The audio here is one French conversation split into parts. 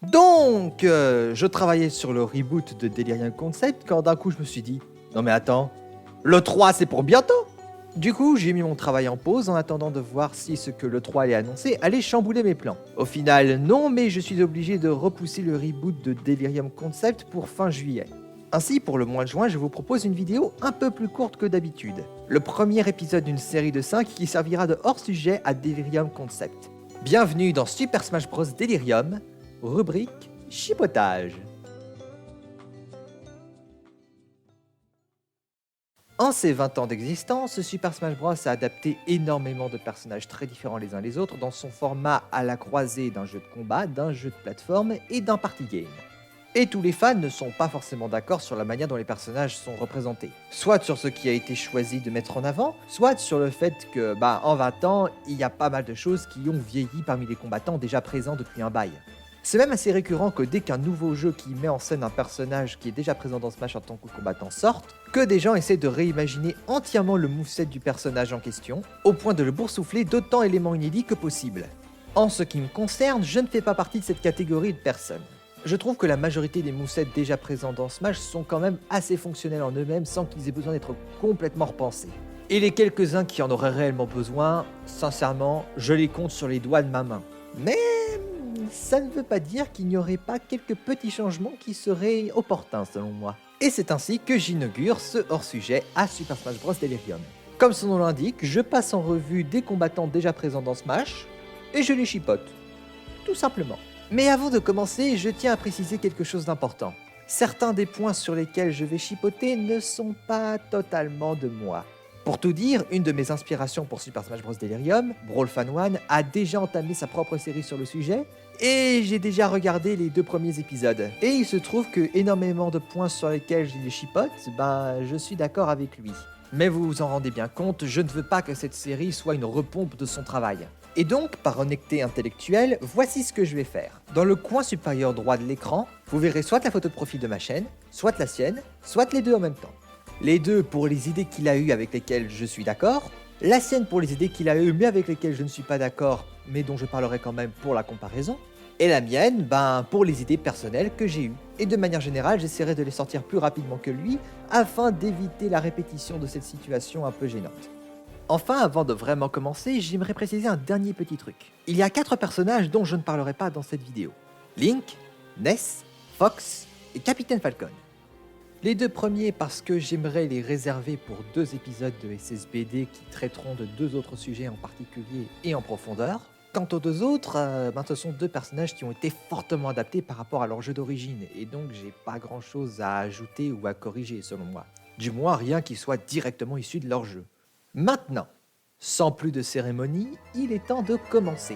Je travaillais sur le reboot de Delirium Concept quand d'un coup je me suis dit « Non mais attends, le 3 c'est pour bientôt !» Du coup, j'ai mis mon travail en pause en attendant de voir si ce que le 3 allait annoncer allait chambouler mes plans. Au final, non, mais je suis obligé de repousser le reboot de Delirium Concept pour fin juillet. Ainsi, pour le mois de juin, je vous propose une vidéo un peu plus courte que d'habitude. Le premier épisode d'une série de 5 qui servira de hors-sujet à Delirium Concept. Bienvenue dans Super Smash Bros Delirium, rubrique chipotage. En ses 20 ans d'existence, Super Smash Bros a adapté énormément de personnages très différents les uns les autres dans son format à la croisée d'un jeu de combat, d'un jeu de plateforme et d'un party game. Et tous les fans ne sont pas forcément d'accord sur la manière dont les personnages sont représentés. Soit sur ce qui a été choisi de mettre en avant, soit sur le fait que, en 20 ans, il y a pas mal de choses qui ont vieilli parmi les combattants déjà présents depuis un bail. C'est même assez récurrent que dès qu'un nouveau jeu qui met en scène un personnage qui est déjà présent dans Smash en tant que combattant sorte, que des gens essaient de réimaginer entièrement le moveset du personnage en question, au point de le boursoufler d'autant d'éléments inédits que possible. En ce qui me concerne, je ne fais pas partie de cette catégorie de personnes. Je trouve que la majorité des movesets déjà présents dans Smash sont quand même assez fonctionnels en eux-mêmes sans qu'ils aient besoin d'être complètement repensés. Et les quelques-uns qui en auraient réellement besoin, sincèrement, je les compte sur les doigts de ma main. Mais ça ne veut pas dire qu'il n'y aurait pas quelques petits changements qui seraient opportuns selon moi. Et c'est ainsi que j'inaugure ce hors-sujet à Super Smash Bros Delirium. Comme son nom l'indique, je passe en revue des combattants déjà présents dans Smash, et je les chipote. Tout simplement. Mais avant de commencer, je tiens à préciser quelque chose d'important. Certains des points sur lesquels je vais chipoter ne sont pas totalement de moi. Pour tout dire, une de mes inspirations pour Super Smash Bros Delirium, Brawl Fan One, a déjà entamé sa propre série sur le sujet, et j'ai déjà regardé les 2 premiers épisodes. Et il se trouve que énormément de points sur lesquels je les chipote, je suis d'accord avec lui. Mais vous vous en rendez bien compte, je ne veux pas que cette série soit une repompe de son travail. Et donc, par honnêteté intellectuelle, voici ce que je vais faire. Dans le coin supérieur droit de l'écran, vous verrez soit la photo de profil de ma chaîne, soit la sienne, soit les deux en même temps. Les deux pour les idées qu'il a eues avec lesquelles je suis d'accord, la sienne pour les idées qu'il a eues mais avec lesquelles je ne suis pas d'accord, mais dont je parlerai quand même pour la comparaison, et la mienne, pour les idées personnelles que j'ai eues. Et de manière générale, j'essaierai de les sortir plus rapidement que lui, afin d'éviter la répétition de cette situation un peu gênante. Enfin, avant de vraiment commencer, j'aimerais préciser un dernier petit truc. Il y a 4 personnages dont je ne parlerai pas dans cette vidéo. Link, Ness, Fox et Capitaine Falcon. Les 2 premiers parce que j'aimerais les réserver pour 2 épisodes de SSBD qui traiteront de 2 autres sujets en particulier et en profondeur. Quant aux 2 autres, ce sont 2 personnages qui ont été fortement adaptés par rapport à leur jeu d'origine, et donc j'ai pas grand chose à ajouter ou à corriger selon moi. Du moins rien qui soit directement issu de leur jeu. Maintenant, sans plus de cérémonie, il est temps de commencer.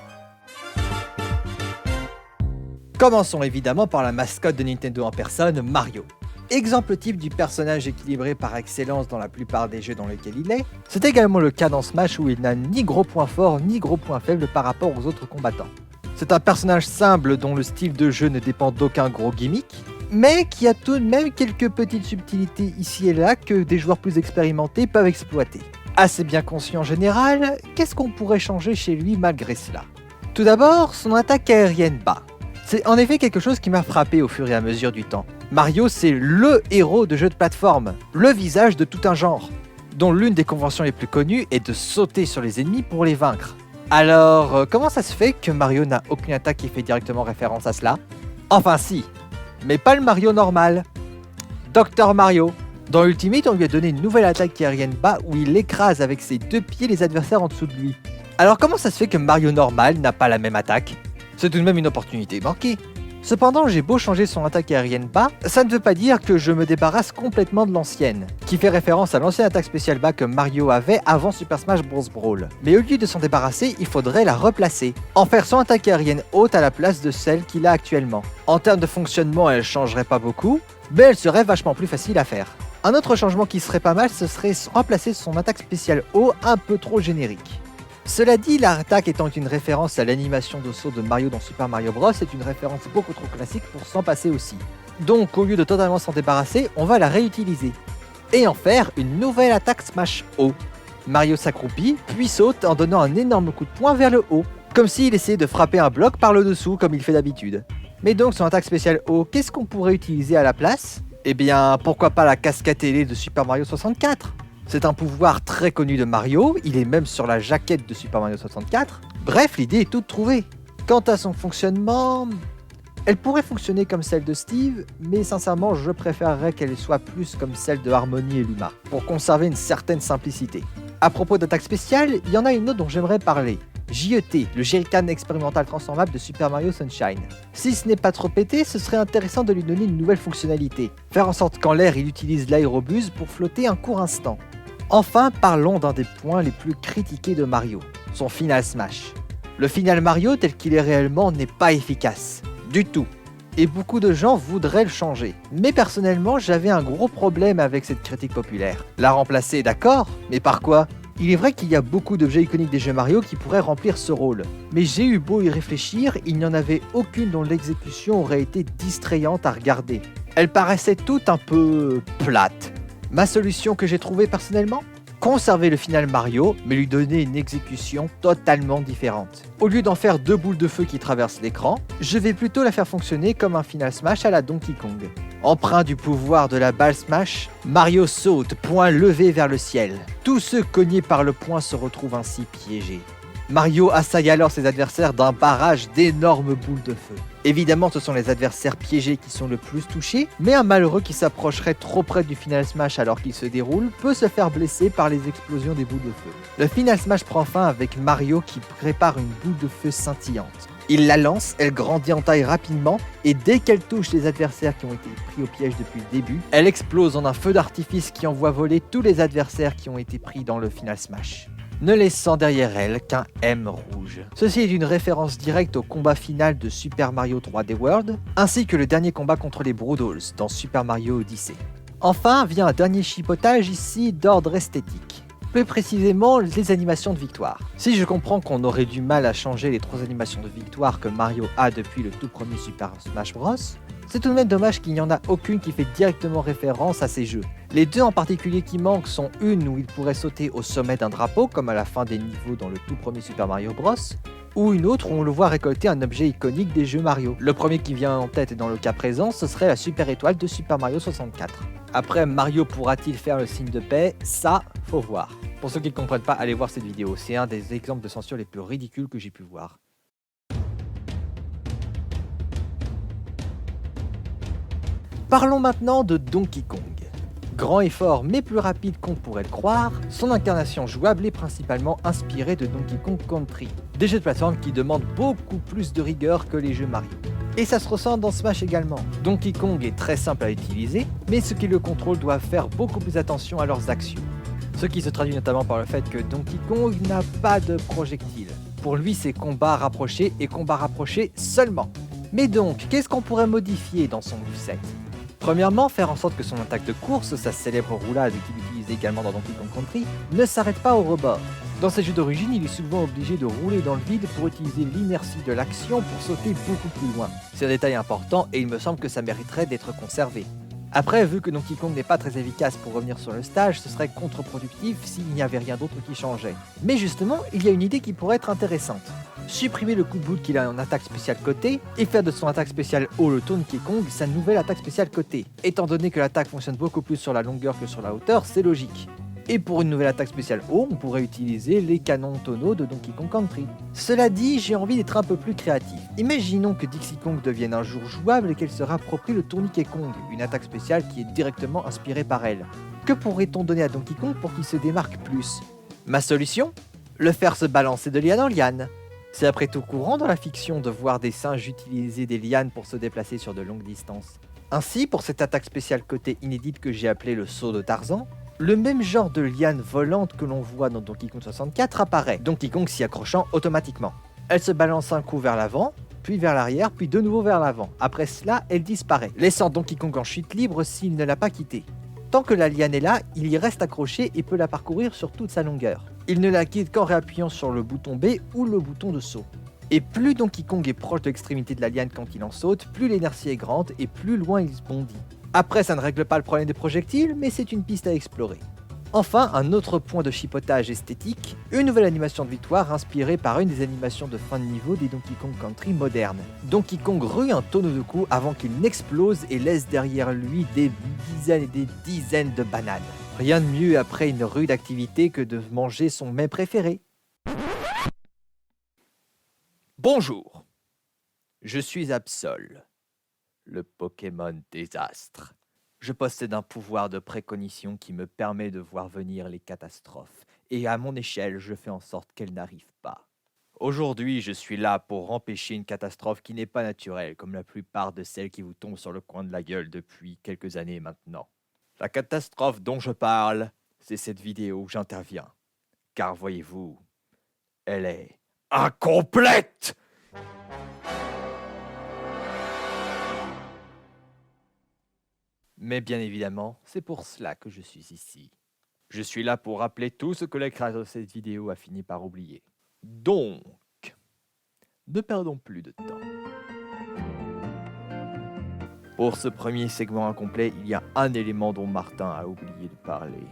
Commençons évidemment par la mascotte de Nintendo en personne, Mario. Exemple type du personnage équilibré par excellence dans la plupart des jeux dans lesquels il est, c'est également le cas dans Smash où il n'a ni gros point fort ni gros point faible par rapport aux autres combattants. C'est un personnage simple dont le style de jeu ne dépend d'aucun gros gimmick, mais qui a tout de même quelques petites subtilités ici et là que des joueurs plus expérimentés peuvent exploiter. Assez bien conscient en général, qu'est-ce qu'on pourrait changer chez lui malgré cela? Tout d'abord, son attaque aérienne bas. C'est en effet quelque chose qui m'a frappé au fur et à mesure du temps. Mario, c'est LE héros de jeux de plateforme, le visage de tout un genre, dont l'une des conventions les plus connues est de sauter sur les ennemis pour les vaincre. Alors, comment ça se fait que Mario n'a aucune attaque qui fait directement référence à cela? Enfin si, mais pas le Mario normal. Dr Mario. Dans Ultimate, on lui a donné une nouvelle attaque aérienne bas où il écrase avec ses 2 pieds les adversaires en dessous de lui. Alors comment ça se fait que Mario normal n'a pas la même attaque? C'est tout de même une opportunité manquée. Cependant, j'ai beau changer son attaque aérienne bas, ça ne veut pas dire que je me débarrasse complètement de l'ancienne, qui fait référence à l'ancienne attaque spéciale bas que Mario avait avant Super Smash Bros Brawl. Mais au lieu de s'en débarrasser, il faudrait la replacer, en faire son attaque aérienne haute à la place de celle qu'il a actuellement. En termes de fonctionnement, elle changerait pas beaucoup, mais elle serait vachement plus facile à faire. Un autre changement qui serait pas mal, ce serait remplacer son attaque spéciale haut un peu trop générique. Cela dit, l'attaque étant une référence à l'animation de saut de Mario dans Super Mario Bros, c'est une référence beaucoup trop classique pour s'en passer aussi. Donc au lieu de totalement s'en débarrasser, on va la réutiliser. Et en faire une nouvelle attaque Smash haut. Mario s'accroupit, puis saute en donnant un énorme coup de poing vers le haut, comme s'il essayait de frapper un bloc par le dessous comme il fait d'habitude. Mais donc son attaque spéciale haut, qu'est-ce qu'on pourrait utiliser à la place? Eh bien, pourquoi pas la cascade télé de Super Mario 64? C'est un pouvoir très connu de Mario, il est même sur la jaquette de Super Mario 64. Bref, l'idée est toute trouvée. Quant à son fonctionnement, elle pourrait fonctionner comme celle de Steve, mais sincèrement, je préférerais qu'elle soit plus comme celle de Harmony et Luma, pour conserver une certaine simplicité. À propos d'attaque spéciale, il y en a une autre dont j'aimerais parler. JET, le Jerrycan expérimental transformable de Super Mario Sunshine. Si ce n'est pas trop pété, ce serait intéressant de lui donner une nouvelle fonctionnalité. Faire en sorte qu'en l'air, il utilise l'aérobus pour flotter un court instant. Enfin, parlons d'un des points les plus critiqués de Mario, son Final Smash. Le Final Mario tel qu'il est réellement n'est pas efficace. Du tout. Et beaucoup de gens voudraient le changer. Mais personnellement, j'avais un gros problème avec cette critique populaire. La remplacer, d'accord, mais par quoi? Il est vrai qu'il y a beaucoup d'objets iconiques des jeux Mario qui pourraient remplir ce rôle. Mais j'ai eu beau y réfléchir, il n'y en avait aucune dont l'exécution aurait été distrayante à regarder. Elles paraissaient toutes un peu plates. Ma solution que j'ai trouvée personnellement? Conserver le Final Mario, mais lui donner une exécution totalement différente. Au lieu d'en faire 2 boules de feu qui traversent l'écran, je vais plutôt la faire fonctionner comme un Final Smash à la Donkey Kong. Empreint du pouvoir de la balle Smash, Mario saute, poing levé vers le ciel. Tous ceux cognés par le poing se retrouvent ainsi piégés. Mario assaille alors ses adversaires d'un barrage d'énormes boules de feu. Évidemment, ce sont les adversaires piégés qui sont le plus touchés, mais un malheureux qui s'approcherait trop près du Final Smash alors qu'il se déroule peut se faire blesser par les explosions des boules de feu. Le Final Smash prend fin avec Mario qui prépare une boule de feu scintillante. Il la lance, elle grandit en taille rapidement, et dès qu'elle touche les adversaires qui ont été pris au piège depuis le début, elle explose en un feu d'artifice qui envoie voler tous les adversaires qui ont été pris dans le Final Smash, ne laissant derrière elle qu'un M rouge. Ceci est une référence directe au combat final de Super Mario 3D World, ainsi que le dernier combat contre les Broodals dans Super Mario Odyssey. Enfin vient un dernier chipotage ici d'ordre esthétique. Plus précisément, les animations de victoire. Si je comprends qu'on aurait du mal à changer les 3 animations de victoire que Mario a depuis le tout premier Super Smash Bros, c'est tout de même dommage qu'il n'y en a aucune qui fait directement référence à ces jeux. Les 2 en particulier qui manquent sont une où il pourrait sauter au sommet d'un drapeau, comme à la fin des niveaux dans le tout premier Super Mario Bros, ou une autre où on le voit récolter un objet iconique des jeux Mario. Le premier qui vient en tête dans le cas présent, ce serait la super étoile de Super Mario 64. Après, Mario pourra-t-il faire le signe de paix? Ça, faut voir. Pour ceux qui ne comprennent pas, allez voir cette vidéo, c'est un des exemples de censure les plus ridicules que j'ai pu voir. Parlons maintenant de Donkey Kong. Grand et fort mais plus rapide qu'on pourrait le croire, son incarnation jouable est principalement inspirée de Donkey Kong Country, des jeux de plateforme qui demandent beaucoup plus de rigueur que les jeux Mario. Et ça se ressent dans Smash également. Donkey Kong est très simple à utiliser, mais ceux qui le contrôlent doivent faire beaucoup plus attention à leurs actions. Ce qui se traduit notamment par le fait que Donkey Kong n'a pas de projectiles. Pour lui, c'est combat rapproché et combat rapproché seulement. Mais donc, qu'est-ce qu'on pourrait modifier dans son moveset? Premièrement, faire en sorte que son attaque de course, sa célèbre roulade qu'il utilise également dans Donkey Kong Country, ne s'arrête pas au rebord. Dans ses jeux d'origine, il est souvent obligé de rouler dans le vide pour utiliser l'inertie de l'action pour sauter beaucoup plus loin. C'est un détail important et il me semble que ça mériterait d'être conservé. Après, vu que Donkey Kong n'est pas très efficace pour revenir sur le stage, ce serait contre-productif s'il n'y avait rien d'autre qui changeait. Mais justement, il y a une idée qui pourrait être intéressante. Supprimer le coup de bout qu'il a en attaque spéciale côté et faire de son attaque spéciale haut le Donkey Kong sa nouvelle attaque spéciale côté. Étant donné que l'attaque fonctionne beaucoup plus sur la longueur que sur la hauteur, c'est logique. Et pour une nouvelle attaque spéciale haut, on pourrait utiliser les canons tonneaux de Donkey Kong Country. Cela dit, j'ai envie d'être un peu plus créatif. Imaginons que Dixie Kong devienne un jour jouable et qu'elle se rapproprie le Tourniquet Kong, une attaque spéciale qui est directement inspirée par elle. Que pourrait-on donner à Donkey Kong pour qu'il se démarque plus? Ma solution? Le faire se balancer de liane en liane. C'est après tout courant dans la fiction de voir des singes utiliser des lianes pour se déplacer sur de longues distances. Ainsi, pour cette attaque spéciale côté inédite que j'ai appelée le saut de Tarzan, le même genre de liane volante que l'on voit dans Donkey Kong 64 apparaît, Donkey Kong s'y accrochant automatiquement. Elle se balance un coup vers l'avant, puis vers l'arrière, puis de nouveau vers l'avant. Après cela, elle disparaît, laissant Donkey Kong en chute libre s'il ne l'a pas quittée. Tant que la liane est là, il y reste accroché et peut la parcourir sur toute sa longueur. Il ne la quitte qu'en réappuyant sur le bouton B ou le bouton de saut. Et plus Donkey Kong est proche de l'extrémité de la liane quand il en saute, plus l'inertie est grande et plus loin il bondit. Après, ça ne règle pas le problème des projectiles, mais c'est une piste à explorer. Enfin, un autre point de chipotage esthétique, une nouvelle animation de victoire inspirée par une des animations de fin de niveau des Donkey Kong Country modernes. Donkey Kong rue un tonneau de coups avant qu'il n'explose et laisse derrière lui des dizaines et des dizaines de bananes. Rien de mieux après une rude activité que de manger son mets préféré. Bonjour, je suis Absol, le Pokémon désastre. Je possède un pouvoir de précognition qui me permet de voir venir les catastrophes, et à mon échelle, je fais en sorte qu'elles n'arrivent pas. Aujourd'hui, je suis là pour empêcher une catastrophe qui n'est pas naturelle, comme la plupart de celles qui vous tombent sur le coin de la gueule depuis quelques années maintenant. La catastrophe dont je parle, c'est cette vidéo où j'interviens. Car voyez-vous, elle est incomplète! Mais bien évidemment, c'est pour cela que je suis ici. Je suis là pour rappeler tout ce que le créateur de cette vidéo a fini par oublier. Donc, ne perdons plus de temps. Pour ce premier segment incomplet, il y a un élément dont Martin a oublié de parler.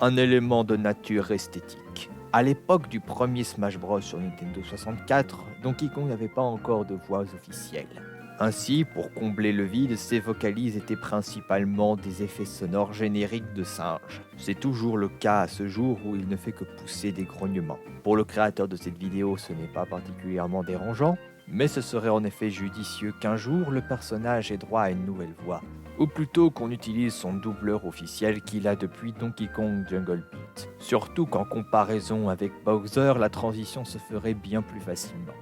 Un élément de nature esthétique. À l'époque du premier Smash Bros sur Nintendo 64, Donkey Kong n'avait pas encore de voix officielles. Ainsi, pour combler le vide, ses vocalises étaient principalement des effets sonores génériques de singes. C'est toujours le cas à ce jour où il ne fait que pousser des grognements. Pour le créateur de cette vidéo, ce n'est pas particulièrement dérangeant, mais ce serait en effet judicieux qu'un jour le personnage ait droit à une nouvelle voix. Ou plutôt qu'on utilise son doubleur officiel qu'il a depuis Donkey Kong Jungle Beat. Surtout qu'en comparaison avec Bowser, la transition se ferait bien plus facilement.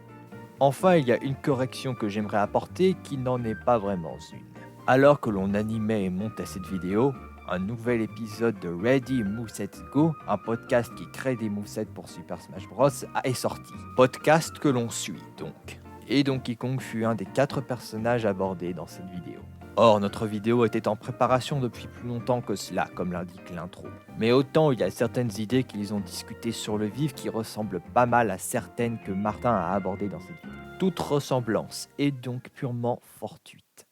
Enfin, il y a une correction que j'aimerais apporter qui n'en est pas vraiment une. Alors que l'on animait et montait cette vidéo, un nouvel épisode de Ready Moveset Go, un podcast qui crée des movesets pour Super Smash Bros, est sorti. Podcast que l'on suit donc. Et Donkey Kong fut un des 4 personnages abordés dans cette vidéo. Or, notre vidéo était en préparation depuis plus longtemps que cela, comme l'indique l'intro. Mais autant il y a certaines idées qu'ils ont discutées sur le vif qui ressemblent pas mal à certaines que Martin a abordées dans cette vidéo. Toute ressemblance est donc purement fortuite.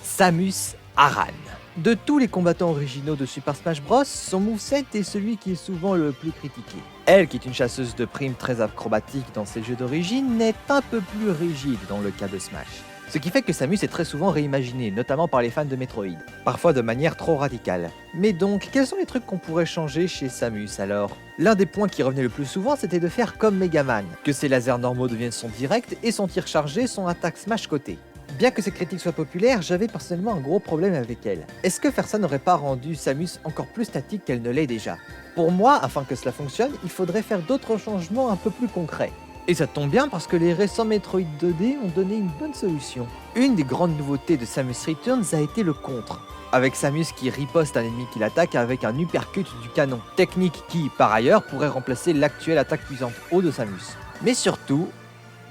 Samus Aran. De tous les combattants originaux de Super Smash Bros, son moveset est celui qui est souvent le plus critiqué. Elle, qui est une chasseuse de primes très acrobatique dans ses jeux d'origine, est un peu plus rigide dans le cas de Smash. Ce qui fait que Samus est très souvent réimaginé, notamment par les fans de Metroid, parfois de manière trop radicale. Mais donc, quels sont les trucs qu'on pourrait changer chez Samus alors? L'un des points qui revenait le plus souvent, c'était de faire comme Megaman, que ses lasers normaux deviennent son direct et son tir chargé son attaque smash côté. Bien que ces critiques soient populaires, j'avais personnellement un gros problème avec elle. Est-ce que faire ça n'aurait pas rendu Samus encore plus statique qu'elle ne l'est déjà? Pour moi, afin que cela fonctionne, il faudrait faire d'autres changements un peu plus concrets. Et ça tombe bien parce que les récents Metroid 2D ont donné une bonne solution. Une des grandes nouveautés de Samus Returns a été le contre, avec Samus qui riposte un ennemi qui l'attaque avec un uppercut du canon, technique qui, par ailleurs, pourrait remplacer l'actuelle attaque puissante haut de Samus. Mais surtout,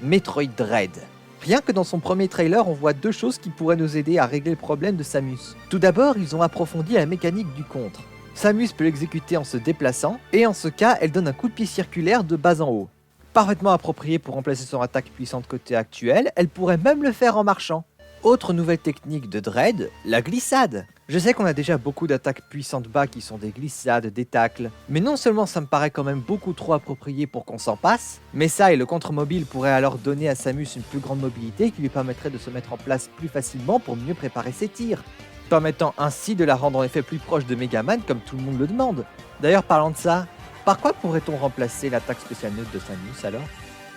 Metroid Dread. Rien que dans son premier trailer, on voit 2 choses qui pourraient nous aider à régler le problème de Samus. Tout d'abord, ils ont approfondi la mécanique du contre. Samus peut l'exécuter en se déplaçant, et en ce cas, elle donne un coup de pied circulaire de bas en haut. Parfaitement appropriée pour remplacer son attaque puissante côté actuel, elle pourrait même le faire en marchant. Autre nouvelle technique de Dread, la glissade. Je sais qu'on a déjà beaucoup d'attaques puissantes bas qui sont des glissades, des tacles, mais non seulement ça me paraît quand même beaucoup trop approprié pour qu'on s'en passe, mais ça et le contre-mobile pourraient alors donner à Samus une plus grande mobilité qui lui permettrait de se mettre en place plus facilement pour mieux préparer ses tirs, permettant ainsi de la rendre en effet plus proche de Megaman comme tout le monde le demande. D'ailleurs, parlant de ça, par quoi pourrait-on remplacer l'attaque spéciale neutre de Samus alors?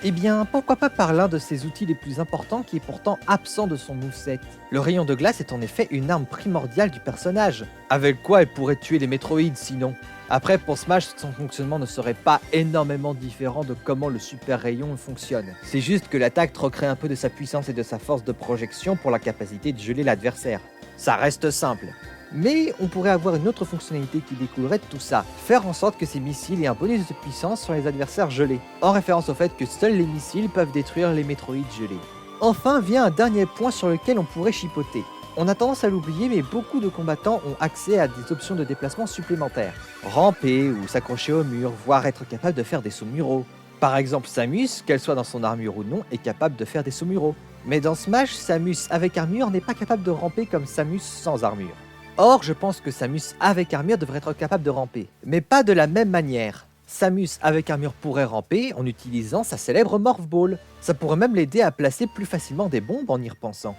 Eh bien, pourquoi pas par l'un de ses outils les plus importants qui est pourtant absent de son moveset. Le rayon de glace est en effet une arme primordiale du personnage, avec quoi elle pourrait tuer les Metroids sinon. Après, pour Smash, son fonctionnement ne serait pas énormément différent de comment le super rayon fonctionne. C'est juste que l'attaque troquerait un peu de sa puissance et de sa force de projection pour la capacité de geler l'adversaire. Ça reste simple. Mais on pourrait avoir une autre fonctionnalité qui découlerait de tout ça, faire en sorte que ces missiles aient un bonus de puissance sur les adversaires gelés, en référence au fait que seuls les missiles peuvent détruire les Metroids gelés. Enfin vient un dernier point sur lequel on pourrait chipoter. On a tendance à l'oublier, mais beaucoup de combattants ont accès à des options de déplacement supplémentaires. Ramper ou s'accrocher au mur, voire être capable de faire des sauts muraux. Par exemple Samus, qu'elle soit dans son armure ou non, est capable de faire des sauts muraux. Mais dans Smash, Samus avec armure n'est pas capable de ramper comme Samus sans armure. Or, je pense que Samus avec armure devrait être capable de ramper, mais pas de la même manière. Samus avec armure pourrait ramper en utilisant sa célèbre Morph Ball. Ça pourrait même l'aider à placer plus facilement des bombes en y repensant.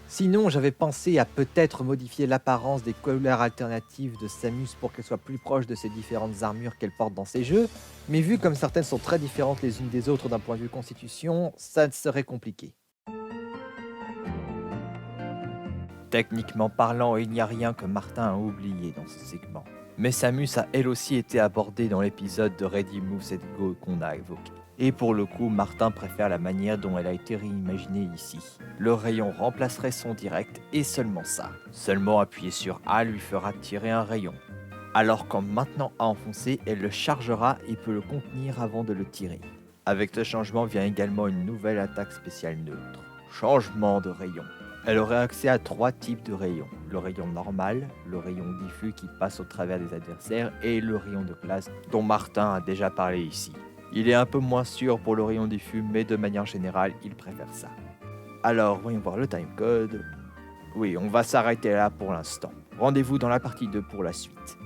Sinon, j'avais pensé à peut-être modifier l'apparence des couleurs alternatives de Samus pour qu'elle soit plus proche de ces différentes armures qu'elle porte dans ses jeux, mais vu comme certaines sont très différentes les unes des autres d'un point de vue constitution, ça serait compliqué. Techniquement parlant, il n'y a rien que Martin a oublié dans ce segment. Mais Samus a elle aussi été abordée dans l'épisode de Ready Moves Go qu'on a évoqué. Et pour le coup, Martin préfère la manière dont elle a été réimaginée ici. Le rayon remplacerait son direct et seulement ça. Seulement appuyer sur A lui fera tirer un rayon. Alors qu'en maintenant à enfoncer, elle le chargera et peut le contenir avant de le tirer. Avec ce changement vient également une nouvelle attaque spéciale neutre. Changement de rayon. Elle aurait accès à 3 types de rayons. Le rayon normal, le rayon diffus qui passe au travers des adversaires et le rayon de glace dont Martin a déjà parlé ici. Il est un peu moins sûr pour le rayon diffus, mais de manière générale, il préfère ça. Alors, voyons voir le timecode. Oui, on va s'arrêter là pour l'instant. Rendez-vous dans la partie 2 pour la suite.